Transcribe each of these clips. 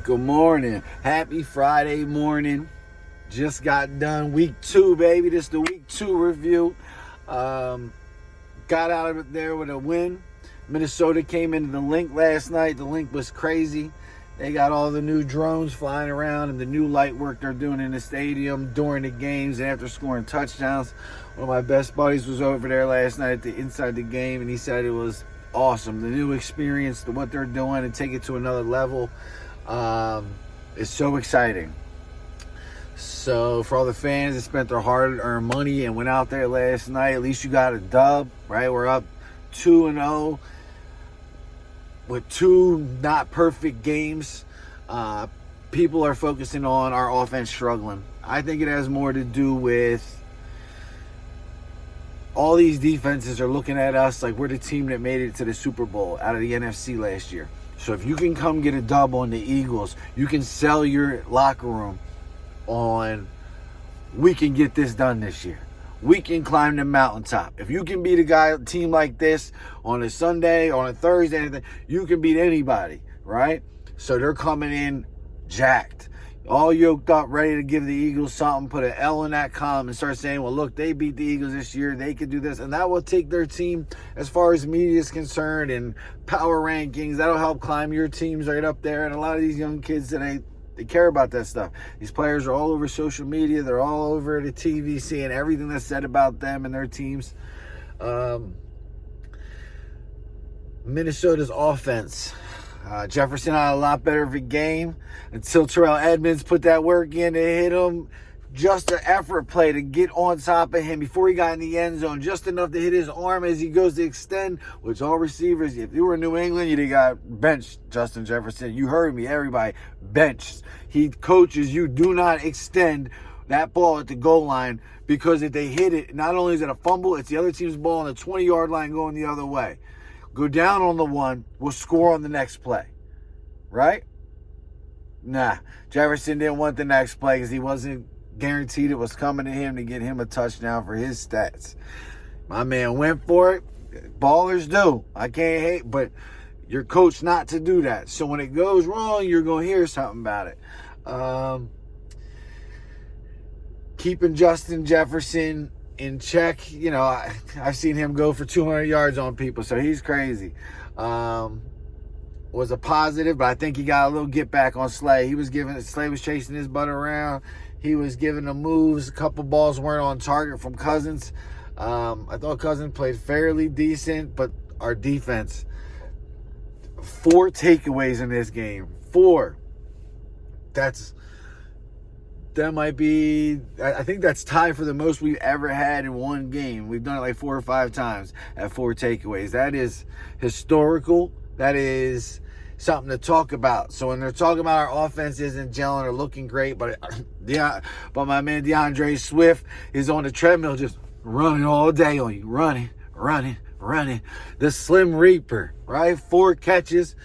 Good morning. Happy Friday morning. Just got done week 2, baby. This is the week 2 review. Got out of it there with a win. Minnesota came into the Link last night. The Link was crazy. They got all the new drones flying around and the new light work they're doing in the stadium during the games and after scoring touchdowns. One of my best buddies was over there last night inside the game, and he said it was awesome. The new experience, what they're doing, and take it to another level. It's so exciting. So for all the fans that spent their hard-earned money and went out there last night, at least you got a dub, right? We're up 2-0 with 2 not perfect games. People are focusing on our offense struggling. I think it has more to do with all these defenses are looking at us like we're the team that made it to the Super Bowl out of the NFC last year. So if you can come get a dub on the Eagles, you can sell your locker room on, we can get this done this year. We can climb the mountaintop. If you can beat a team like this on a Sunday, on a Thursday, you can beat anybody, right? So they're coming in jacked, all yoked up, ready to give the Eagles something, put an L in that column and start saying, well, look, they beat the Eagles this year. They could do this. And that will take their team, as far as media is concerned and power rankings, that'll help climb your teams right up there. And a lot of these young kids today, they care about that stuff. These players are all over social media. They're all over the TV seeing everything that's said about them and their teams. Minnesota's offense. Jefferson had a lot better of a game until Terrell Edmonds put that work in to hit him. Just an effort play to get on top of him before he got in the end zone. Just enough to hit his arm as he goes to extend, which all receivers, if you were in New England, you'd have got benched, Justin Jefferson. You heard me, everybody, benched. He coaches you, do not extend that ball at the goal line, because if they hit it, not only is it a fumble, it's the other team's ball on the 20-yard line going the other way. Go down on the one, we'll score on the next play. Right? Nah. Jefferson didn't want the next play because he wasn't guaranteed it was coming to him to get him a touchdown for his stats. My man went for it. Ballers do. I can't hate, but you're coached not to do that. So when it goes wrong, you're going to hear something about it. Keeping Justin Jefferson in check, you know, I've seen him go for 200 yards on people, so he's crazy. Was a positive, but I think he got a little get back on Slay. Slay was chasing his butt around. He was giving them moves. A couple balls weren't on target from Cousins. I thought Cousins played fairly decent, but our defense, 4 takeaways in this game. 4. That might be, I think that's tied for the most we've ever had in one game. We've done it like 4 or 5 times at 4 takeaways. That is historical. That is something to talk about. So when they're talking about our offense isn't gelling or looking great, but my man DeAndre Swift is on the treadmill just running all day on you. Running. The Slim Reaper, right? 4 catches.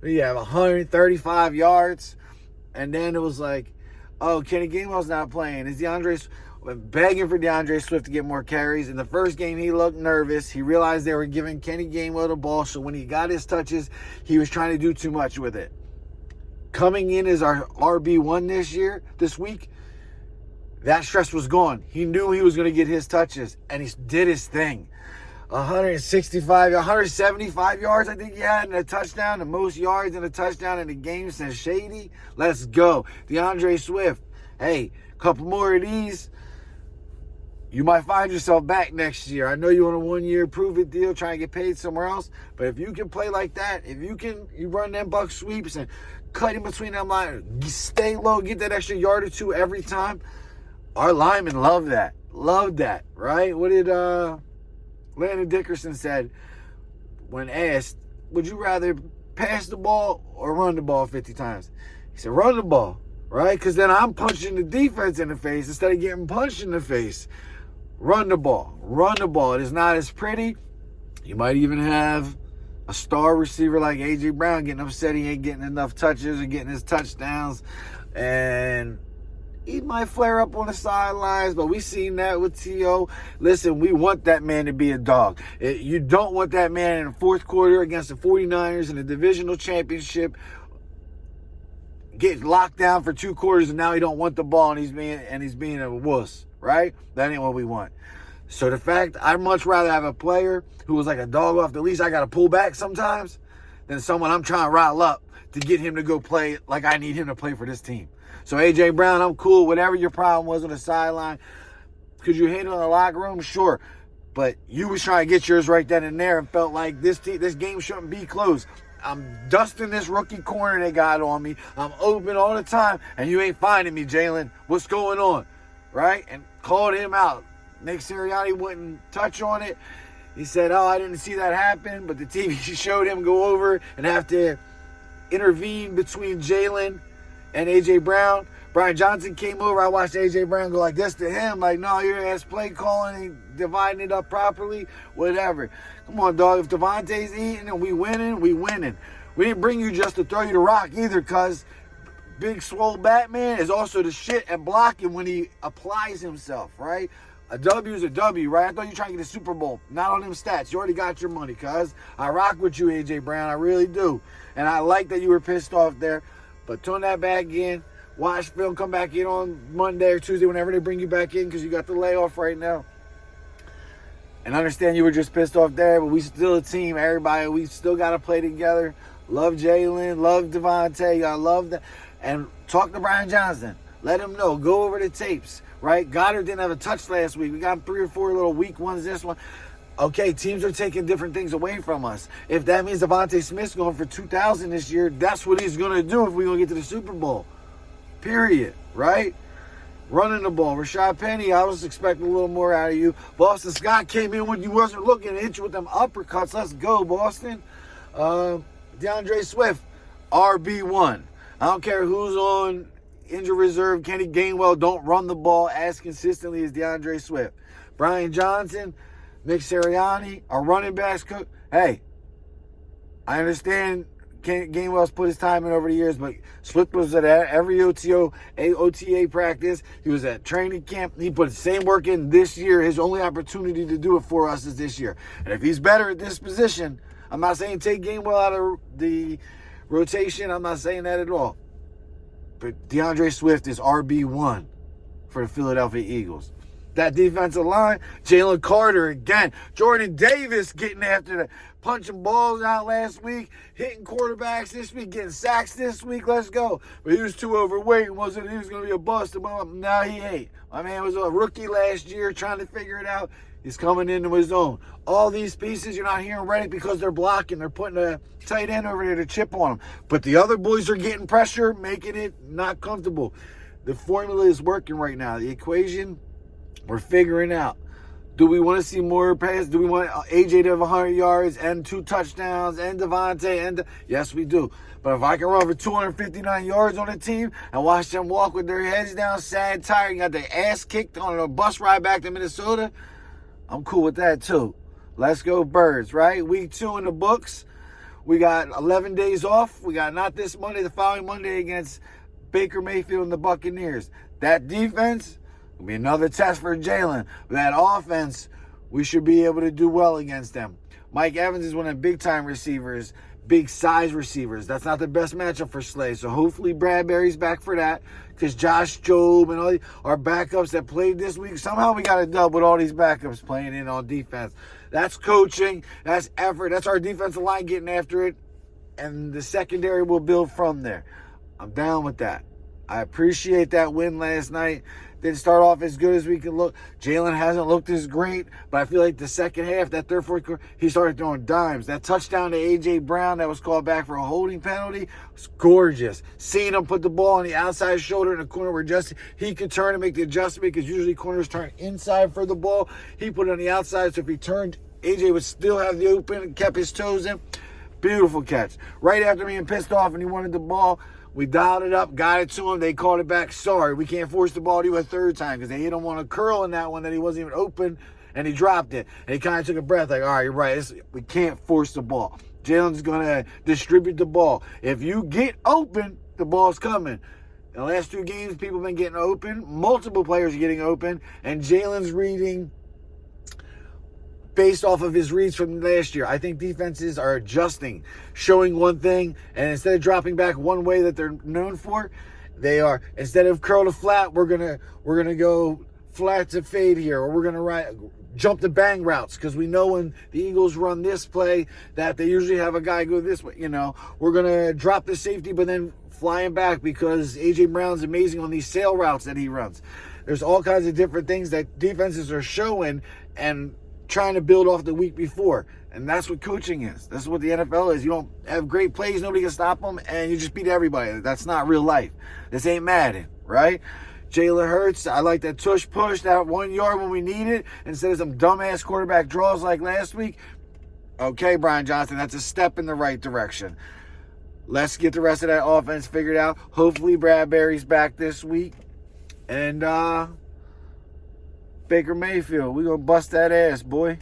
You have 135 yards. And then it was like, oh, Kenny Gainwell's not playing. Is begging for DeAndre Swift to get more carries. In the first game, he looked nervous. He realized they were giving Kenny Gainwell the ball, so when he got his touches, he was trying to do too much with it. Coming in as our RB1 this week, that stress was gone. He knew he was going to get his touches, and he did his thing. 175 yards, I think he had, in a touchdown. The most yards in a touchdown in the game since Shady. Let's go. DeAndre Swift. Hey, a couple more of these, you might find yourself back next year. I know you want a 1-year prove-it deal, trying to get paid somewhere else, but if you can play like that, if you run them buck sweeps and cut in between them lines, stay low, get that extra yard or 2 every time, our linemen love that. Love that, right? What did Landon Dickerson said when asked, would you rather pass the ball or run the ball 50 times? He said, run the ball, right? Because then I'm punching the defense in the face instead of getting punched in the face. Run the ball. It is not as pretty. You might even have a star receiver like A.J. Brown getting upset he ain't getting enough touches or getting his touchdowns. And he might flare up on the sidelines, but we seen that with T.O. Listen, we want that man to be a dog. You don't want that man in the fourth quarter against the 49ers in the divisional championship get locked down for 2 quarters and now he don't want the ball and he's being a wuss, right? That ain't what we want. So the fact, I'd much rather have a player who was like a dog off the leash, I got to pull back sometimes, than someone I'm trying to rile up to get him to go play like I need him to play for this team. So A.J. Brown, I'm cool. Whatever your problem was on the sideline, could you handle in the locker room? Sure. But you was trying to get yours right then and there and felt like this game shouldn't be close. I'm dusting this rookie corner they got on me. I'm open all the time, and you ain't finding me, Jalen. What's going on? Right? And called him out. Nick Sirianni wouldn't touch on it. He said, oh, I didn't see that happen, but the TV showed him go over and have to intervene between Jalen and A.J. Brown. Brian Johnson came over. I watched A.J. Brown go like this to him. Like, no, your ass play calling and dividing it up properly. Whatever. Come on, dog. If Devontae's eating and we winning, we winning. We didn't bring you just to throw you the rock either, because Big Swole Batman is also the shit at blocking when he applies himself, right? A W is a W, right? I thought you were trying to get a Super Bowl. Not on them stats. You already got your money, cuz. I rock with you, A.J. Brown. I really do. And I like that you were pissed off there. But tune that back in. Watch film, come back in on Monday or Tuesday, whenever they bring you back in, because you got the layoff right now. And understand you were just pissed off there, but we still a team. Everybody, we still got to play together. Love Jalen. Love Devontae. I love that. And talk to Brian Johnson. Let him know. Go over the tapes, right? Goddard didn't have a touch last week. We got 3 or 4 little weak ones this one. Okay, teams are taking different things away from us. If that means Devontae Smith's going for 2,000 this year, that's what he's going to do if we're going to get to the Super Bowl. Period, right? Running the ball. Rashad Penny, I was expecting a little more out of you. Boston Scott came in when you wasn't looking and hit you with them uppercuts. Let's go, Boston. DeAndre Swift, RB1. I don't care who's on injured reserve. Kenny Gainwell don't run the ball as consistently as DeAndre Swift. Brian Johnson, Nick Sirianni, our running backs coach. Hey, I understand Gainwell's put his time in over the years, but Swift was at every OTA practice. He was at training camp. He put the same work in this year. His only opportunity to do it for us is this year. And if he's better at this position, I'm not saying take Gainwell out of the rotation. I'm not saying that at all. But DeAndre Swift is RB1 for the Philadelphia Eagles. That defensive line, Jalen Carter again. Jordan Davis getting after the punching balls out last week, hitting quarterbacks this week, getting sacks this week. Let's go. But he was too overweight and wasn't he was going to be a bust. Now he ain't. My man was a rookie last year trying to figure it out. He's coming into his own. All these pieces you're not hearing Reddick because they're blocking. They're putting a tight end over there to chip on them. But the other boys are getting pressure, making it not comfortable. The formula is working right now. The equation, we're figuring out. Do we want to see more passes? Do we want AJ to have 100 yards and 2 touchdowns and Devontae? Yes, we do. But if I can run for 259 yards on a team and watch them walk with their heads down, sad, tired, and got their ass kicked on a bus ride back to Minnesota, I'm cool with that too. Let's go Birds, right? Week 2 in the books. We got 11 days off. We got not this Monday, the following Monday against Baker Mayfield and the Buccaneers. That defense will be another test for Jalen. That offense, we should be able to do well against them. Mike Evans is one of the big-time receivers, big-size receivers. That's not the best matchup for Slay. So hopefully Bradbury's back for that, because Josh Jobe and all our backups that played this week, somehow we got a dub with all these backups playing in on defense. That's coaching. That's effort. That's our defensive line getting after it, and the secondary will build from there. I'm down with that. I appreciate that win last night. Didn't start off as good as we could look. Jalen hasn't looked as great, but I feel like the second half, that third, fourth quarter, he started throwing dimes. That touchdown to A.J. Brown that was called back for a holding penalty was gorgeous. Seeing him put the ball on the outside shoulder in the corner where just he could turn and make the adjustment, because usually corners turn inside for the ball. He put it on the outside, so if he turned, A.J. would still have the open and kept his toes in. Beautiful catch. Right after being pissed off and he wanted the ball, we dialed it up, got it to him. They called it back. Sorry, we can't force the ball to you a third time, because they hit him on a curl in that one that he wasn't even open, and he dropped it. And he kind of took a breath like, all right, you're right. We can't force the ball. Jalen's going to distribute the ball. If you get open, the ball's coming. In the last 2 games, people have been getting open. Multiple players are getting open, and Jalen's reading based off of his reads from last year. I think defenses are adjusting, showing one thing, and instead of dropping back one way that they're known for, they are, instead of curl to flat, we're gonna go flat to fade here, or we're gonna jump to bang routes, because we know when the Eagles run this play that they usually have a guy go this way. We're gonna drop the safety, but then flying back because A.J. Brown's amazing on these sail routes that he runs. There's all kinds of different things that defenses are showing and trying to build off the week before. And that's what coaching is. That's what the NFL is. You don't have great plays, nobody can stop them, and you just beat everybody. That's not real life. This ain't Madden, right? Jalen Hurts, I like that tush push, that 1 yard when we need it, instead of some dumbass quarterback draws like last week. Okay, Brian Johnson, that's a step in the right direction. Let's get the rest of that offense figured out. Hopefully Bradbury's back this week. And Baker Mayfield, we're going to bust that ass, boy.